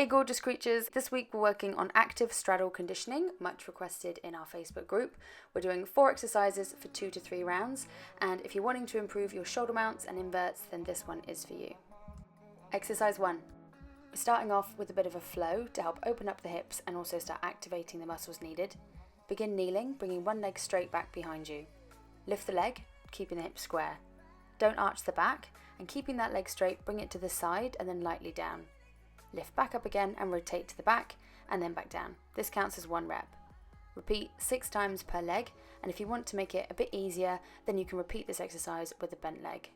Hey gorgeous creatures, this week we're working on active straddle conditioning, much requested in our Facebook group. We're doing 4 exercises for 2 to 3 rounds, and if you're wanting to improve your shoulder mounts and inverts, then this one is for you. Exercise 1. We're starting off with a bit of a flow to help open up the hips and also start activating the muscles needed. Begin kneeling, bringing one leg straight back behind you. Lift the leg, keeping the hips square. Don't arch the back, and keeping that leg straight, bring it to the side and then lightly down. Lift back up again and rotate to the back and then back down. This counts as 1 rep. Repeat 6 times per leg, and if you want to make it a bit easier, then you can repeat this exercise with a bent leg.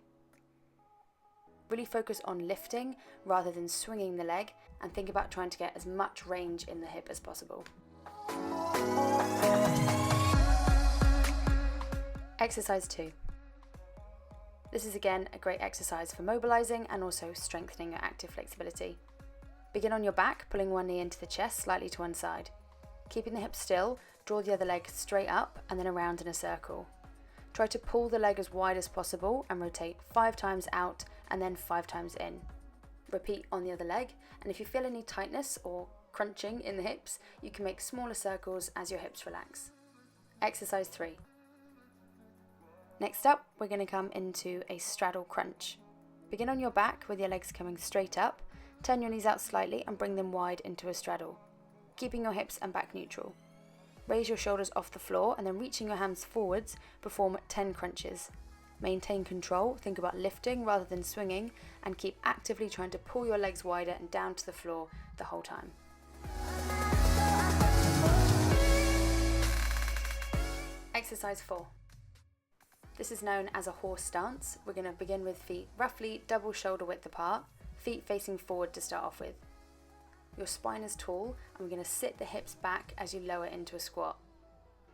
Really focus on lifting rather than swinging the leg, and think about trying to get as much range in the hip as possible. Exercise 2. This is again a great exercise for mobilizing and also strengthening your active flexibility. Begin on your back, pulling one knee into the chest slightly to one side. Keeping the hips still, draw the other leg straight up and then around in a circle. Try to pull the leg as wide as possible and rotate 5 times out and then 5 times in. Repeat on the other leg, and if you feel any tightness or crunching in the hips, you can make smaller circles as your hips relax. Exercise 3. Next up, we're going to come into a straddle crunch. Begin on your back with your legs coming straight up. Turn your knees out slightly and bring them wide into a straddle, keeping your hips and back neutral. Raise your shoulders off the floor and then reaching your hands forwards, perform 10 crunches. Maintain control, think about lifting rather than swinging, and keep actively trying to pull your legs wider and down to the floor the whole time. Exercise 4. This is known as a horse stance. We're going to begin with feet roughly double shoulder width apart, feet facing forward to start off with. Your spine is tall, and we're going to sit the hips back as you lower into a squat.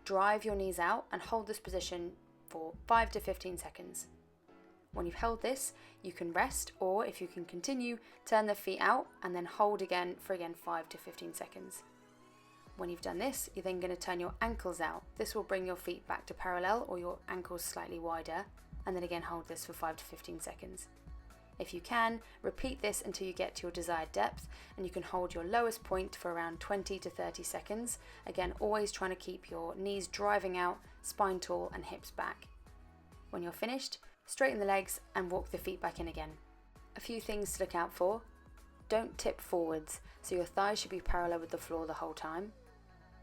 Drive your knees out and hold this position for 5 to 15 seconds. When you've held this, you can rest, or if you can continue, turn the feet out and then hold again for 5 to 15 seconds. When you've done this, you're then going to turn your ankles out. This will bring your feet back to parallel or your ankles slightly wider, and then again hold this for 5 to 15 seconds. If you can, repeat this until you get to your desired depth, and you can hold your lowest point for around 20 to 30 seconds. Again, always trying to keep your knees driving out, spine tall and hips back. When you're finished, straighten the legs and walk the feet back in again. A few things to look out for. Don't tip forwards, so your thighs should be parallel with the floor the whole time.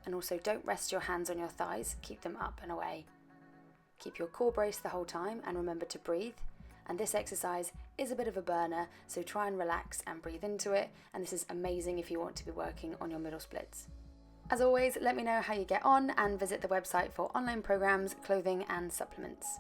And also don't rest your hands on your thighs, keep them up and away. Keep your core braced the whole time and remember to breathe. And this exercise is a bit of a burner, so try and relax and breathe into it, and this is amazing if you want to be working on your middle splits. As always, let me know how you get on and visit the website for online programs, clothing and supplements.